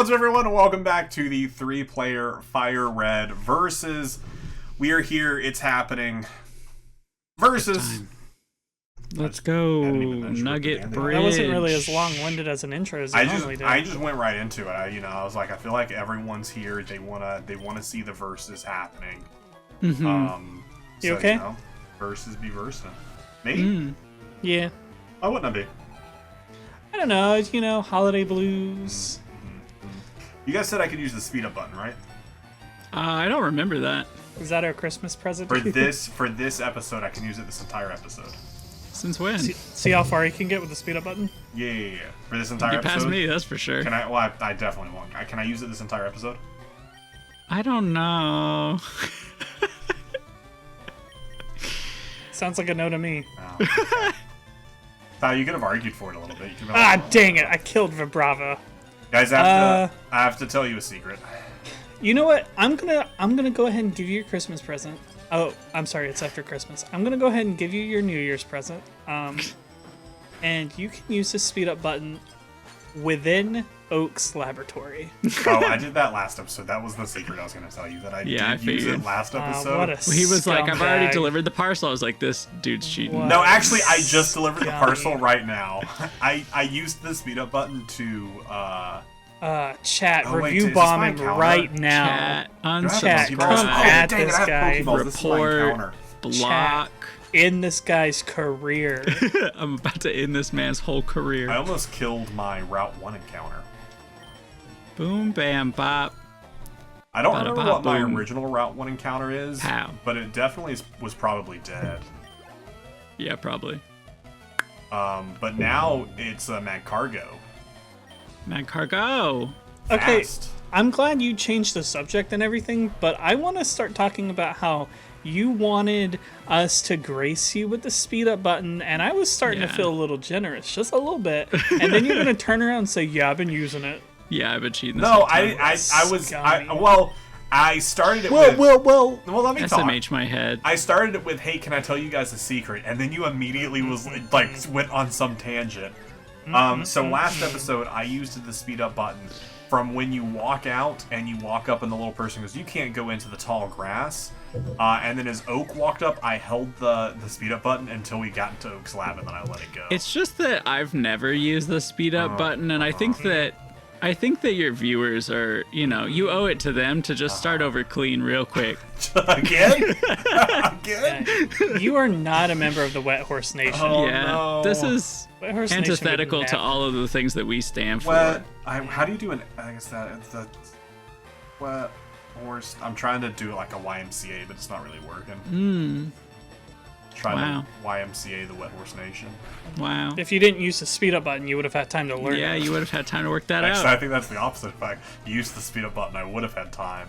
What's up, everyone, and welcome back to the 3-player FireRed versus. We are here, it's happening. Versus. Let's go, Nugget Bridge. That wasn't really as long-winded as an intro as it normally did. I just went right into it. I was like, I feel like everyone's here. They wanna see the verses happening. You okay? Versus be versing. Me? Yeah. Why wouldn't I be? I don't know. Holiday blues. You guys said I could use the speed up button, right? I don't remember that. Is that our Christmas present? For this episode, I can use it this entire episode. Since when? See how far you can get with the speed up button? Yeah. For this entire episode. You passed me, that's for sure. Can I? Well, I definitely won't. Can I use it this entire episode? I don't know. Sounds like a no to me. Oh, okay. You could have argued for it a little bit. You could have been like, dang it! I killed Vibrava. Guys, I have to tell you a secret. You know what? I'm gonna go ahead and give you your Christmas present. Oh, I'm sorry, it's after Christmas. I'm gonna go ahead and give you your New Year's present. And you can use the speed up button within Oak's laboratory. Oh, I did that last episode. That was the secret I was gonna tell you, that I did use it last episode. What a He was like, I've already scumbag. delivered the parcel. I was like, this dude's cheating. What? No, actually, I just delivered the Scummy. parcel right now. I used the speed up button to Chat, Oh, wait, review is this bomb my him encounter? right now. Chat, Chat, unsubscribe, come at dang it, this I have guy. Pokeballs. This is my report, encounter. block. In this guy's career. I'm about to end this man's whole career. I almost killed my Route 1 encounter. Boom, bam, bop. I don't Bada remember bop, what my boom. original Route 1 encounter is, Pow. but it definitely was probably dead. Yeah, probably. But now it's a Mad Cargo. Mad Cargo. Okay, Fast. I'm glad you changed the subject and everything, but I want to start talking about how you wanted us to grace you with the speed up button, and I was starting to Yeah. feel a little generous, just a little bit. And then you're going to turn around and say, yeah, I've been using it. Yeah, I've been cheating this No, whole time. I started it Well, with... Well, let me talk. SMH my head. I started it with, hey, can I tell you guys a secret? And then you immediately went on some tangent. So last episode, I used the speed up button from when you walk out and you walk up and the little person goes, you can't go into the tall grass. And then as Oak walked up, I held the speed up button until we got into Oak's lab, and then I let it go. It's just that I've never used the speed up button, and I think that your viewers are, you owe it to them to just start over clean real quick. Again? Again? You are not a member of the Wet Horse Nation. Oh, Yeah, no. this is Wet Horse Nation would antithetical to never- all of the things that we stand for. What? How do you do an... I guess that's the... What? Horse... I'm trying to do like a YMCA, but it's not really working. Try Wow. to YMCA the Wet Horse Nation. Wow. If you didn't use the speed up button, you would have had time to learn Yeah, it. you would have had time to work that Actually, I out. think that's the opposite. In fact, you used the speed up button, I would have had time.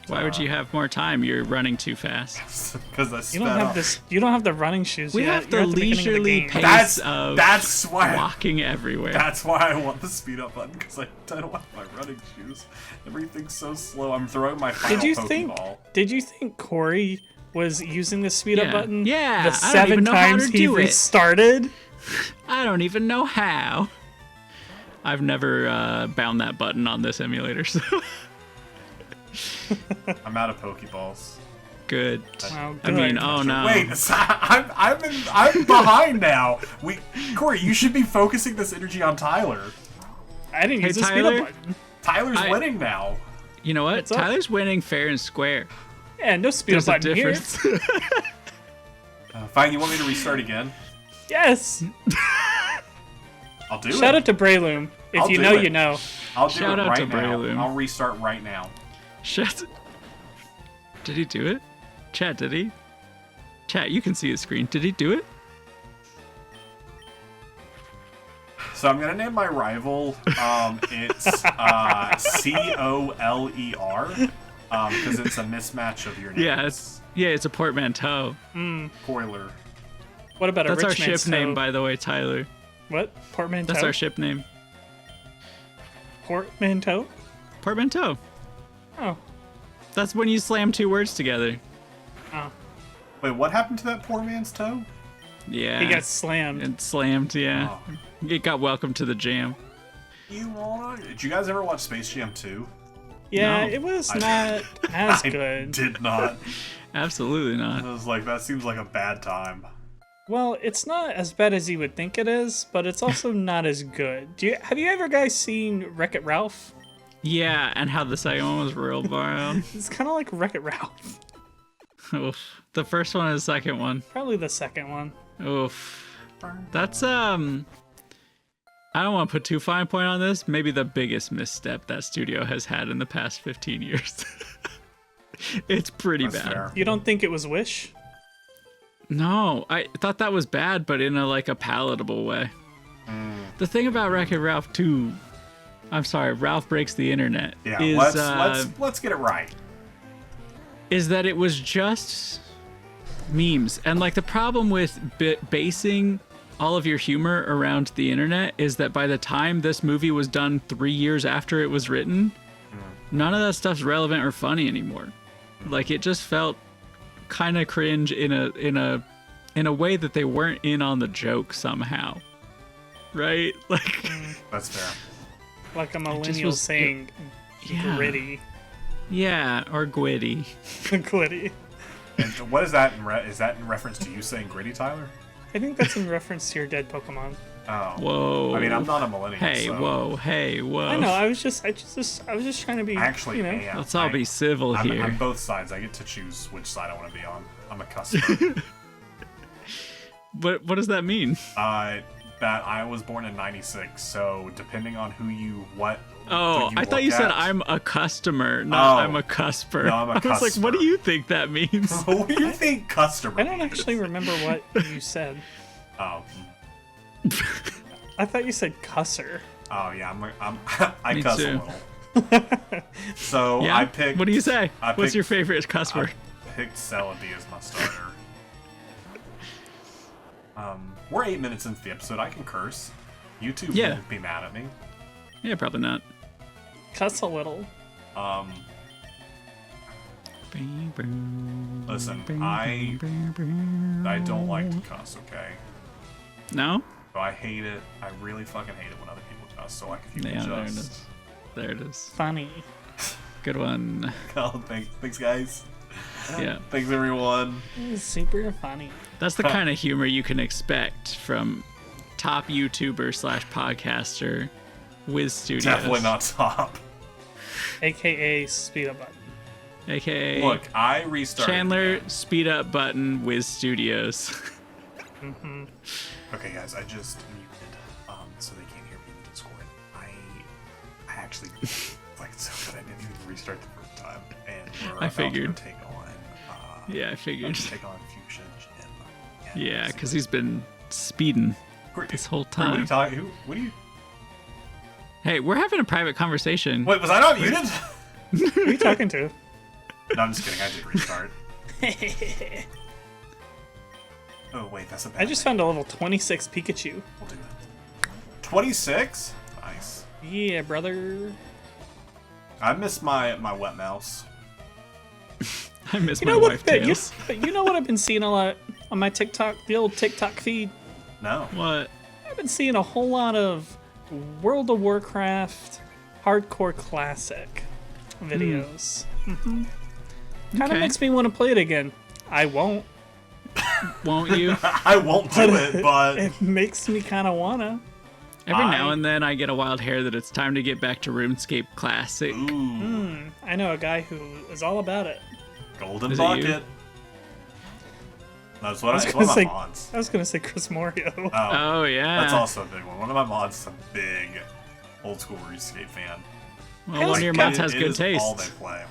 Why would you have more time? You're running too fast. Because I You sped don't have up. this. You don't have the running shoes. We yet. have the You're at beginning of the leisurely game. pace of That's why. walking everywhere. That's why I want the speed up button, because I don't have my running shoes. Everything's so slow. I'm throwing my final Pokeball. Did you think Cory was using the speed up Yeah. button? Yeah, The I don't 7 even know how times to he do it. restarted. I don't even know how. I've never bound that button on this emulator, so I'm out of Pokeballs. good. Wow, I mean, good. oh no. Wait, I'm behind now. Cory, you should be focusing this energy on Tyler. I didn't Hey, use the speed Tyler? up button. Tyler's winning now. You know what? What's up? Tyler's winning fair and square. Yeah, no speed There's up a button here. difference. Fine, you want me to restart again? Yes. I'll do it. Shout out to Breloom. If I'll you do know, it. you know. I'll do Shout it out right to now. Breloom. I'll restart right now. Shit. Did he do it? Chat, did he? Chat, you can see his screen. Did he do it? So I'm gonna name my rival. It's Coler, because it's a mismatch of your names. Yeah, it's a portmanteau. Coiler. What about a That's our rich ship man's name, toe? by the way, Tyler. What? Portmanteau? That's our ship name. Portmanteau? Portmanteau. Oh. That's when you slam two words together. Oh. Wait, what happened to that poor man's toe? Yeah. He got slammed. It slammed, yeah. Oh. It got welcome to the jam. Did you guys ever watch Space Jam 2? Yeah, No. it was not as I good. did not. Absolutely I not. was like, that seems like a bad time. Well, it's not as bad as you would think it is, but it's also not as good. Have you ever guys seen Wreck-It Ralph? Yeah, and how the second one was real bad. It's kind of like Wreck-It Ralph. Oof. The first one or the second one? Probably the second one. Oof. That's I don't want to put too fine a point on this. Maybe the biggest misstep that studio has had in the past 15 years. It's pretty That's bad. fair. You don't think it was Wish? No, I thought that was bad, but in a palatable way. The thing about Wreck-It Ralph 2, I'm sorry, Ralph Breaks the Internet. Yeah, is, let's get it right. is that it was just memes. And like the problem with basing all of your humor around the internet is that by the time this movie was done 3 years after it was written, none of that stuff's relevant or funny anymore. Like it just felt kind of cringe in a way that they weren't in on the joke somehow. Right? Like That's fair. Like a millennial was- saying yeah. gritty. Yeah, or gwitty. Gritty. And what is that? Is that in reference to you saying gritty, Tyler? I think that's in reference to your dead Pokemon. Oh. Whoa. I mean, I'm not a millennial. Hey, so whoa, hey, whoa. I know. I was just trying to be. I actually you know. am. Let's all be civil I'm, here. I'm both sides. I get to choose which side I want to be on. I'm a customer. What does that mean? That I was born in '96, so depending on what. Oh, who I thought look you said at- I'm a customer, not Oh. I'm a cusper. No, I'm a I was like, what do cusper. you think that means? What do you think customer? I don't actually remember what you said. Oh. I thought you said cusser. Oh yeah, I Me cuss too. a little. So Yeah? I picked. What do you say? I What's picked- your favorite cusper? I picked Celadie as my starter. We're 8 minutes into the episode. I can curse. YouTube Yeah. won't be mad at me. Yeah, probably not. Cuss a little. Listen, I don't like to cuss. Okay. No? So I hate it. I really fucking hate it when other people cuss. So like, if you Yeah, can there it just. is. There it is. Funny. Good one. Oh, thanks, guys. Yeah. Thanks, everyone. Super funny. That's the kind of humor you can expect from top YouTuber / podcaster Wiz Studios. Definitely not top. AKA speed up button. AKA Look, I restarted. Chandler again. Speed Up Button Wiz Studios. Okay, guys, I just muted, so they can't hear me in the Discord. I actually like so good. I didn't even restart the first time, and we're about figured. to take on. Yeah, I figured. Take on Fuchsia Jim. Yeah, because he's been speeding this whole What are you time. talking? What are you? Hey, we're having a private conversation. Wait, was I not muted? Who are you talking to? No, I'm just kidding. I did restart. Oh wait, that's a bad. I just found a level 26 Pikachu. We'll do that. 26. Nice. Yeah, brother. I miss my wet mouse. I miss You my know wife what? Tails. You know what I've been seeing a lot on my TikTok, the old TikTok feed. No. What? I've been seeing a whole lot of World of Warcraft hardcore classic videos. Kind of Okay. makes me want to play it again. I won't. Won't you? I won't do it, but It makes me kind of wanna. Every now and then I get a wild hair that it's time to get back to RuneScape Classic. ooh, I know a guy who is all about it. golden Is it you? bucket. That's what I was it's gonna one of my say- mods. I was gonna say Chris Morio. Oh, yeah. That's also a big one. One of my mods is a big old school RuneScape fan. Well, one of your mods has It good is all they taste. play.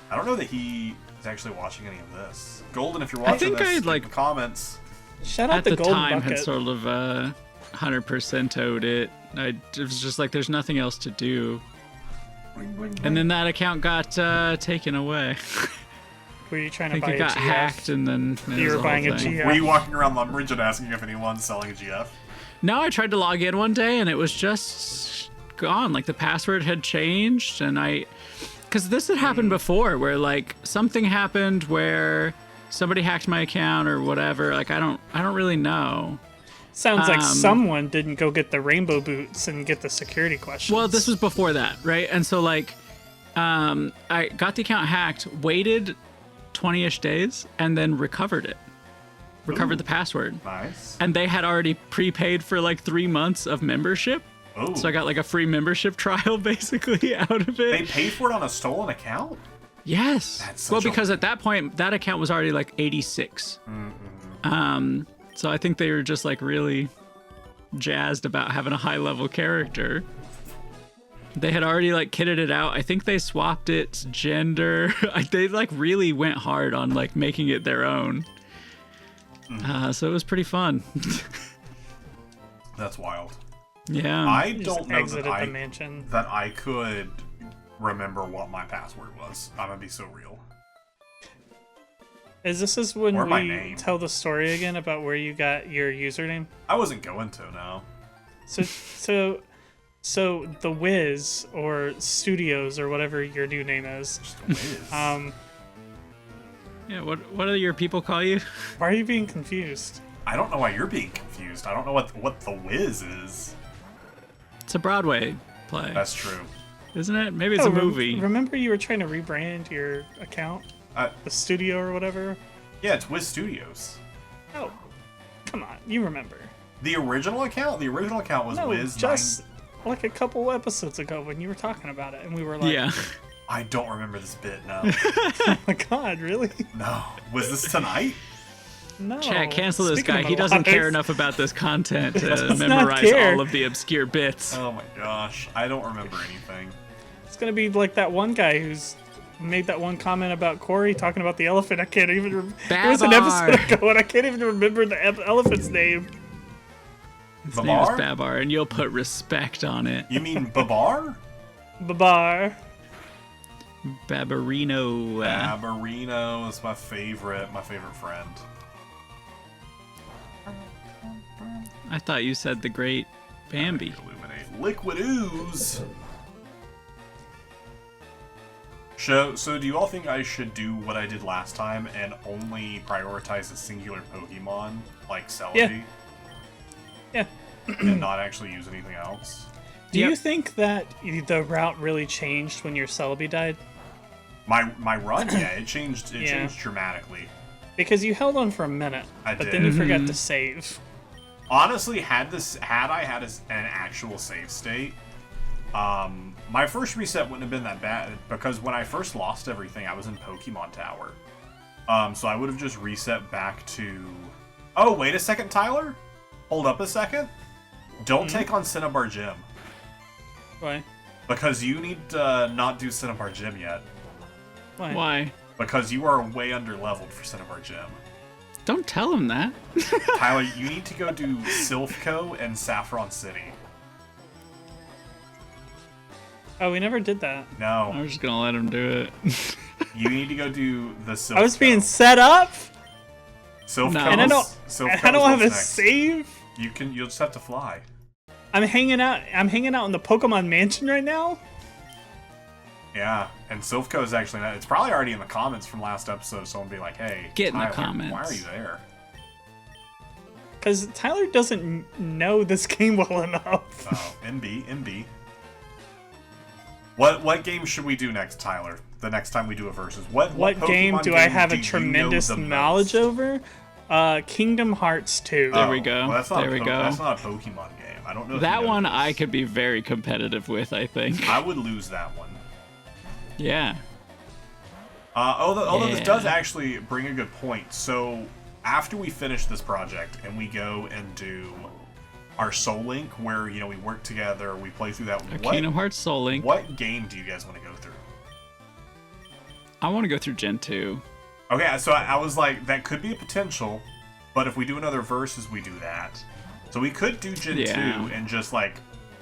I don't know that he is actually watching any of this. Golden, if you're I watching think this, I'd, keep like- in the comments. Shout out At the the Golden time, Bucket. had sort of 100%ed it. It was just like, there's nothing else to do. And then that account got taken away. Were you trying I to think buy it a got GF? hacked, and then it You was were the buying whole a thing. GF. Were you walking around Lumbridge and asking if anyone's selling a GF? No, I tried to log in one day, and it was just gone. Like the password had changed, and because this had happened before, where like something happened where somebody hacked my account or whatever. Like I don't really know. Sounds like someone didn't go get the rainbow boots and get the security questions. Well, this was before that, right? And so like, I got the account hacked, waited 20-ish days, and then recovered it. Recovered the password. Nice. And they had already prepaid for like 3 months of membership. Oh. So I got like a free membership trial basically out of it. They paid for it on a stolen account? Yes. That's Well, such because at that point, that account was already like 86. So I think they were just like really jazzed about having a high level character. They had already like kitted it out. I think they swapped its gender. They like really went hard on like making it their own. So it was pretty fun. That's wild. Yeah. I Just don't know exited that the mansion. I could remember what my password was. I'm gonna be so real. Is when Or my we name. tell the story again about where you got your username? I wasn't going to, no. So the Wiz or Studios or whatever your new name is. Just a whiz. Yeah. What do your people call you? Why are you being confused? I don't know why you're being confused. I don't know what the whiz is. It's a Broadway play, That's true. isn't it? Maybe it's a movie. Remember you were trying to rebrand your account? The studio or whatever? Yeah, it's Wiz Studios. Oh, come on. You remember. The original account? The original account was No, Wiz. just like a couple episodes ago when you were talking about it and we were like, Yeah. I don't remember this bit, no. oh my god, really? No. Was this tonight? No. Chat, cancel this Speaking guy. of He doesn't lies, care enough about this content to does not memorize care. all of the obscure bits. Oh my gosh. I don't remember anything. It's gonna be like that one guy who's made that one comment about Cory talking about the elephant. I can't even. It was an episode ago, and I can't even remember the elephant's name. His name is Babar? Babar, and you'll put respect on it. You mean Babar? Babar. Babarino. Barbarino is my favorite friend. I thought you said the great Bambi. Illuminate. Liquid Ooze! So do you all think I should do what I did last time and only prioritize a singular Pokemon, like Celebi? Yeah. And not actually use anything else? Do you think that the route really changed when your Celebi died? My run, yeah, it changed. It Yeah. changed dramatically. Because you held on for a minute, I but did. then you forgot to save. Honestly, had I had an actual save state, my first reset wouldn't have been that bad because when I first lost everything, I was in Pokemon Tower. So I would have just reset back to. Oh, wait a second, Tyler. Hold up a second. Don't take on Cinnabar Gym Why? because you need to not do Cinnabar Gym yet Why? Why? because you are way under leveled for Cinnabar Gym. Don't tell him that. Tyler, you need to go do Silphco and Saffron City. Oh, we never did that. No, I'm just gonna let him do it. you need to go do the Silphco. I was being set up, Silphco. No. and I don't. Silphco's I don't have a what's next. save. You'll just have to fly. I'm hanging out in the Pokemon Mansion right now. Yeah, and Silphco is actually not. It's probably already in the comments from last episode. Someone be like, "Hey, Get in the Tyler, comments. Why are you there?" Because Tyler doesn't know this game well enough. Oh, MB. What game should we do next, Tyler? The next time we do a versus, what Game Pokemon do I have do a you know tremendous the knowledge most? over? Kingdom Hearts 2. There we go. Well, that's not There we go. That's not a Pokemon game. I don't know. If That you know one this. I could be very competitive with, I think. I would lose that one. Yeah. Although this Yeah. does actually bring a good point. So after we finish this project and we go and do our Soul Link, where we work together, we play through that. Kingdom Hearts Soul Link. What game do you guys want to go through? I want to go through Gen 2. Okay, so I was like, that could be a potential, but if we do another versus, we do that. So we could do Gen Yeah. 2 and just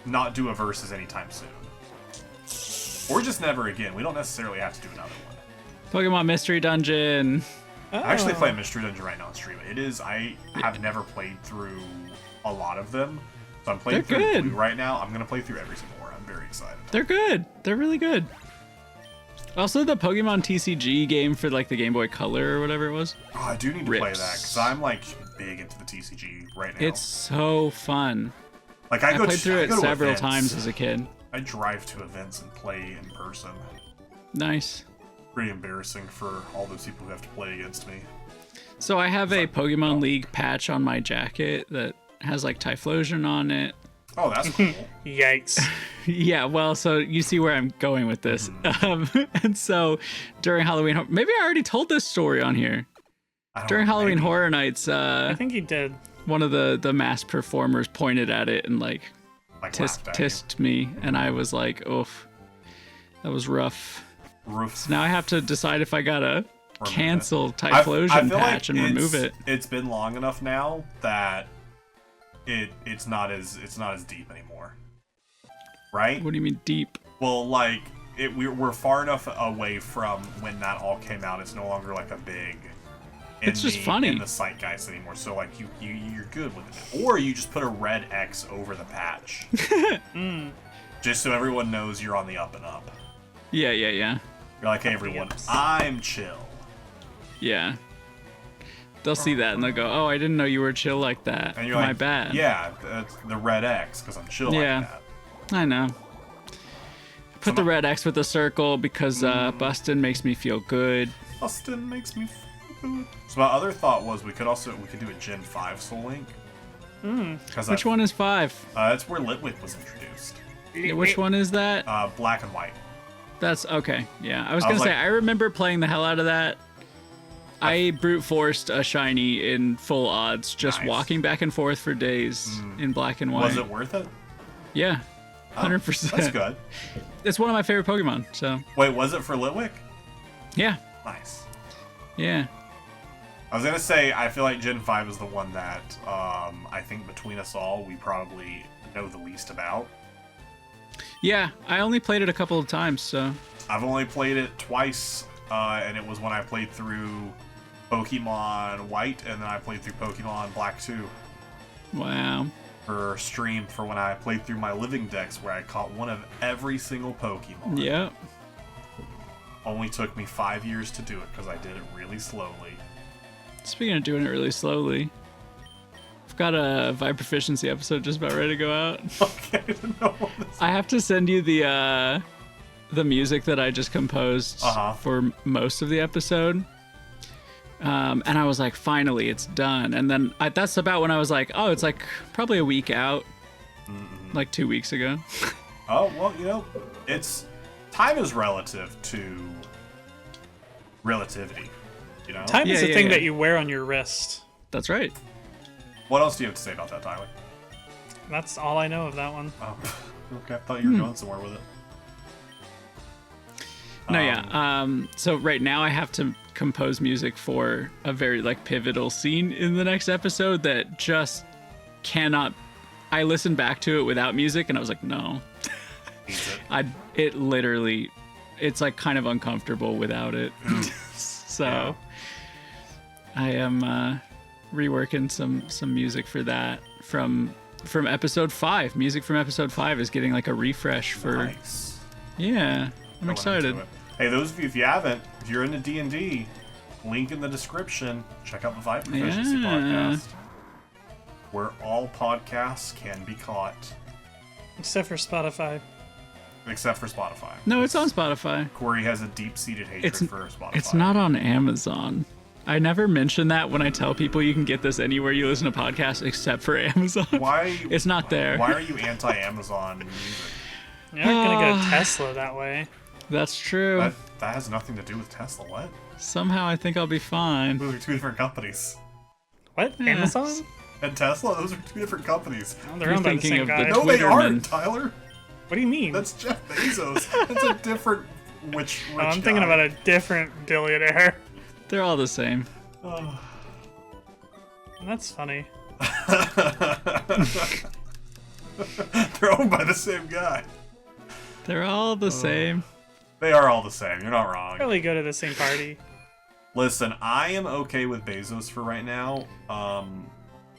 not do a versus anytime soon. Or just never again. We don't necessarily have to do another one. Pokemon Mystery Dungeon. I actually play Mystery Dungeon right now on stream. I have never played through a lot of them. So I'm playing They're through good. two right now. I'm going to play through every single one. I'm very excited. They're good. They're really good. Also, the Pokemon TCG game for the Game Boy Color or whatever it was. Oh, I do need to play Rips. that because I'm big into the TCG right now. It's so fun. Like I played through it several times as a kid. I drive to events and play in person. Nice. Pretty embarrassing for all those people who have to play against me. So I have a Pokemon League patch on my jacket that has like Typhlosion on it. Oh, that's cool. Yikes. Yeah, well, so you see where I'm going with this. And so during Halloween, maybe I already told this story on here. During Halloween Horror Nights, I think you did. One of the masked performers pointed at it and like tissed me, and I was like, oof, that was rough. So now I have to decide if I gotta cancel Typhlosion patch and remove it. It's been long enough now that it's not as deep anymore, right? What do you mean deep? Well, like we're far enough away from when that all came out. It's no longer like a big. It's just funny in the zeitgeist anymore. So like you're good with it, or you just put a red X over the patch, just so everyone knows you're on the up and up. Yeah. You're like, hey everyone, I'm chill. Yeah. They'll see that and they'll go, oh, I didn't know you were chill like that. And you're My like, bad. Yeah, that's the red X because I'm chill like that. I know. Put the red X with the circle because Bustin makes me feel good. Bustin makes me feel good. So my other thought was we could do a Gen 5 Soul Link. Which one is 5? That's where Litwick was introduced. Yeah, which one is that? Black and white. That's okay. Yeah, I was gonna say I remember playing the hell out of that. I brute forced a shiny in full odds, just walking back and forth for days in black and white. Was it worth it? Yeah, 100%. That's good. It's one of my favorite Pokemon. So. Wait, was it for Litwick? Yeah. Nice. Yeah. I was gonna say I feel like Gen 5 is the one that I think between us all we probably know the least about. Yeah, I only played it a couple of times, so. I've only played it twice, and it was when I played through Pokemon White, and then I played through Pokemon Black 2. Wow. For stream for when I played through my living decks, where I caught one of every single Pokemon. Yep. Only took me 5 years to do it because I did it really slowly. Speaking of doing it really slowly, I've got a Vibe Proficiency episode just about ready to go out. Okay, I didn't know what this. I have to send you the music that I just composed for most of the episode. And I was like, finally, it's done. And then that's about when I was like, oh, it's like probably a week out, like 2 weeks ago. Oh, well, time is relative to relativity, you know? Time is a thing that you wear on your wrist. That's right. What else do you have to say about that, Tyler? That's all I know of that one. Oh, okay. I thought you were going somewhere with it. No, so right now I have to compose music for a very pivotal scene in the next episode that just cannot. I listened back to it without music and I was like, no. It literally, it's kind of uncomfortable without it. So I am reworking some music for that from episode 5. Music from episode 5 is getting a refresh for. Nice. Yeah, I'm excited. Hey, those of you, if you're into D&D, link in the description. Check out the Vibe Proficiency podcast, where all podcasts can be caught. Except for Spotify. No, it's on Spotify. Cory has a deep-seated hatred for Spotify. It's not on Amazon. I never mention that when I tell people you can get this anywhere you listen to podcasts except for Amazon. Why? It's not there. Why are you anti-Amazon music? You're not going to get a Tesla that way. That's true. That has nothing to do with Tesla. What? Somehow I think I'll be fine. Those are two different companies. What? Yeah. Amazon? And Tesla? Those are two different companies. Oh, they're owned by the same guy. No, they aren't, Tyler. What do you mean? That's Jeff Bezos. That's a different rich I'm thinking about a different billionaire. They're all the same. Oh. That's funny. They're owned by the same guy. They're all the same. They are all the same. You're not wrong. Probably go to the same party. Listen, I am okay with Bezos for right now,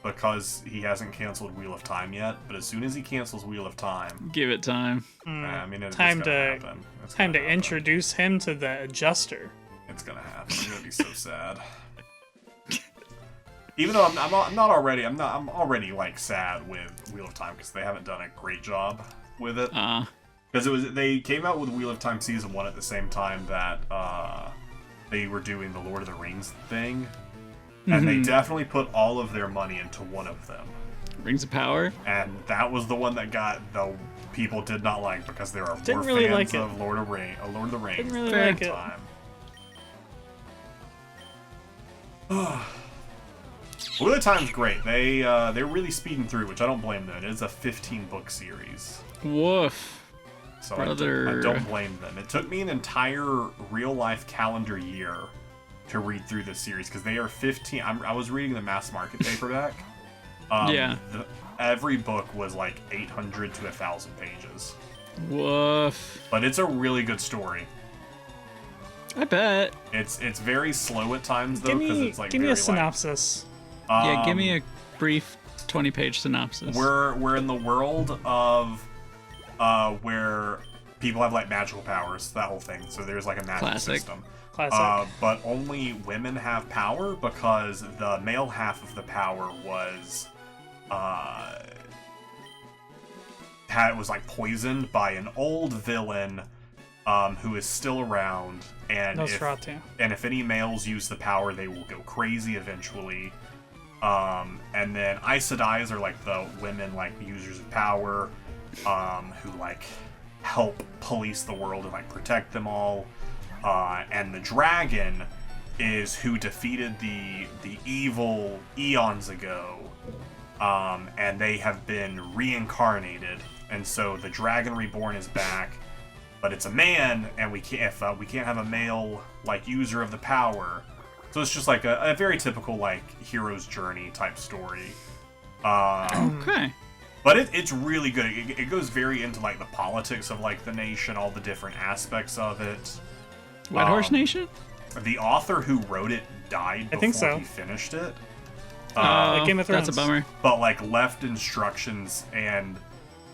because he hasn't canceled Wheel of Time yet. But as soon as he cancels Wheel of Time, give it time. I mean, time to introduce him to the adjuster. It's gonna happen. It's gonna be so sad. Even though I'm already like sad with Wheel of Time because they haven't done a great job with it. Because they came out with Wheel of Time Season 1 at the same time that they were doing the Lord of the Rings thing. And they definitely put all of their money into one of them. Rings of Power? And that was the one that got the people did not like because there are more really fans like of Lord of the Rings. Didn't really at like the it. time. Wheel of Time's great. They're really speeding through, which I don't blame them. It is a 15-book series. Woof. So Brother. I don't blame them. It took me an entire real-life calendar year to read through this series because they are 15. I was reading the mass market paperback. Yeah. Every book was like 800 to 1,000 pages. Woof. But it's a really good story. I bet. It's very slow at times though because it's like give me very a synopsis. Yeah, give me a brief 20-page synopsis. We're in the world of where people have like magical powers, that whole thing. So there's like a magic system. Classic. But only women have power because the male half of the power was was like poisoned by an old villain who is still around, and if any males use the power, they will go crazy eventually. And then Aes Sedais are like the women like users of power who like help police the world and like protect them all. And the dragon is who defeated the evil eons ago, and they have been reincarnated. And so the Dragon Reborn is back, but it's a man, and we can't have a male like user of the power. So it's just like a very typical like hero's journey type story. Okay. But it's really good. It goes very into like the politics of like the nation, all the different aspects of it. White Horse Nation? The author who wrote it died before he finished it. Like Game of Thrones. That's a bummer. But like left instructions, and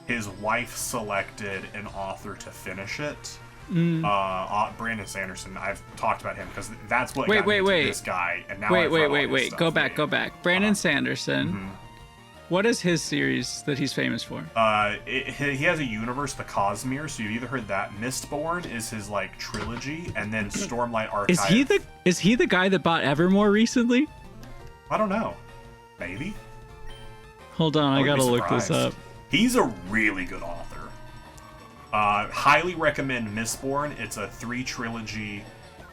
his wife selected an author to finish it. Brandon Sanderson. I've talked about him because that's what got me into this guy. And now wait. Go back. Brandon Sanderson. What is his series that he's famous for? He has a universe, the Cosmere. So you've either heard that. Mistborn is his like trilogy, and then Stormlight Archive. Is he the guy that bought Evermore recently? I don't know. Maybe. Hold on, I gotta look this up. He's a really good author. Highly recommend Mistborn. It's a 3 trilogy.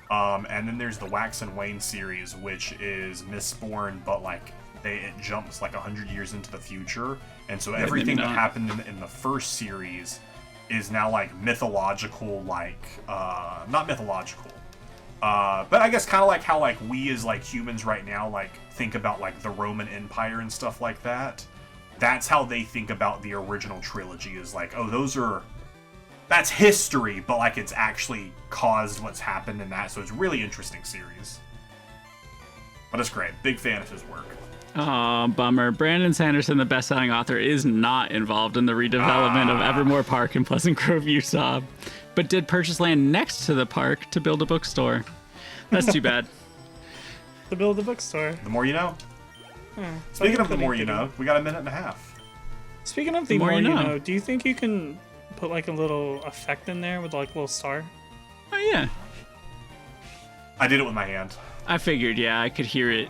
And then there's the Wax and Wane series, which is Mistborn, but like it jumps like 100 years into the future, and so everything that happened in the first series is now like mythological, like not mythological, but I guess kind of like how like we as like humans right now like think about like the Roman Empire and stuff like that. That's how they think about the original trilogy, is like, oh, that's history, but like it's actually caused what's happened in that. So it's a really interesting series. But it's great. Big fan of his work. Oh, bummer. Brandon Sanderson, the best-selling author, is not involved in the redevelopment of Evermore Park in Pleasant Grove, Utah, but did purchase land next to the park to build a bookstore. That's too bad. To build a bookstore. The more you know. Speaking of the more you know, we got a minute and a half. Speaking of the more you know, do you think you can put like a little effect in there with like a little star? Oh, yeah. I did it with my hand. I figured, yeah, I could hear it.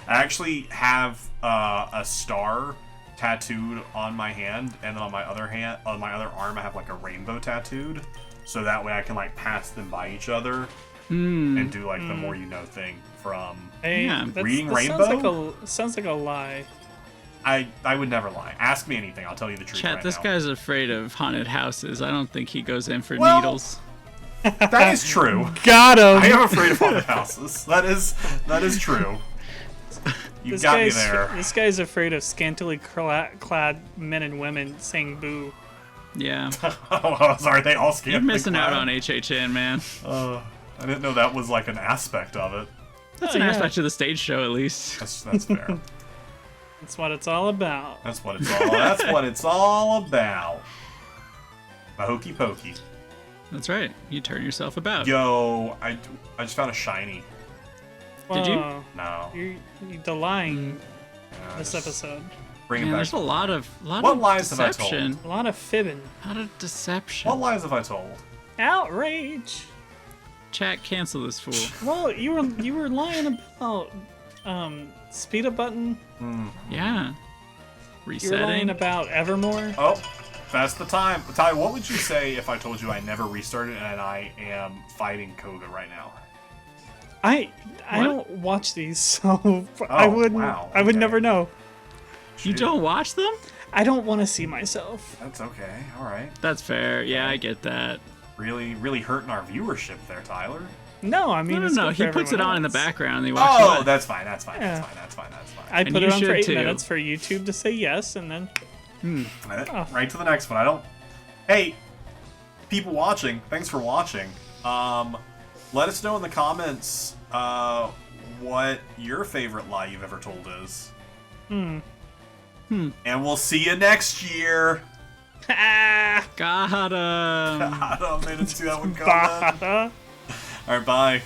I actually have a star tattooed on my hand, and then on my other arm, I have like a rainbow tattooed, so that way I can like pass them by each other and do like the more you know thing from reading Rainbow. Sounds like a lie. I would never lie. Ask me anything, I'll tell you the truth. Chat, this guy's afraid of haunted houses. I don't think he goes in for needles. That is true. Got him. I am afraid of haunted houses. That is true. You got me there. This guy's afraid of scantily clad men and women saying boo. Yeah. Oh, sorry, they all scantily You're missing clad. out on HHN, man. I didn't know that was like an aspect of it. That's an aspect of the stage show, at least. That's fair. That's what it's all about. That's what it's all about. A hokey pokey. That's right. You turn yourself about. Yo, I just found a shiny. Did you? Whoa. No. You're the lying Yeah, this just episode. Bring it Man, back. there's a lot of What lies have I told? deception. A lot of fibbing. A lot of deception. What lies have I told? Outrage. Chat, cancel this fool. Well, you were lying about speed up button. Yeah. You were lying Resetting. about Evermore. Oh, that's the time. Ty, what would you say if I told you I never restarted and I am fighting Koga right now? I What? don't watch these, so I wouldn't. wow, I would okay. never know. You Shit. don't watch them? I don't want to see myself. That's okay. All right. That's fair. Yeah, I get that. Really hurting our viewership there, Tyler. No, I mean No. it's good He for puts it everyone on in the else. background and he watches Oh, it. that's fine. That's fine. Yeah. That's fine. I And put you it on for should 8 too. minutes for YouTube to say yes, and then Right to the next one. I don't. Hey, people watching, thanks for watching. Let us know in the comments what your favorite lie you've ever told is. And we'll see you next year. Got him. I don't made it see that one coming. Bada. All right, bye.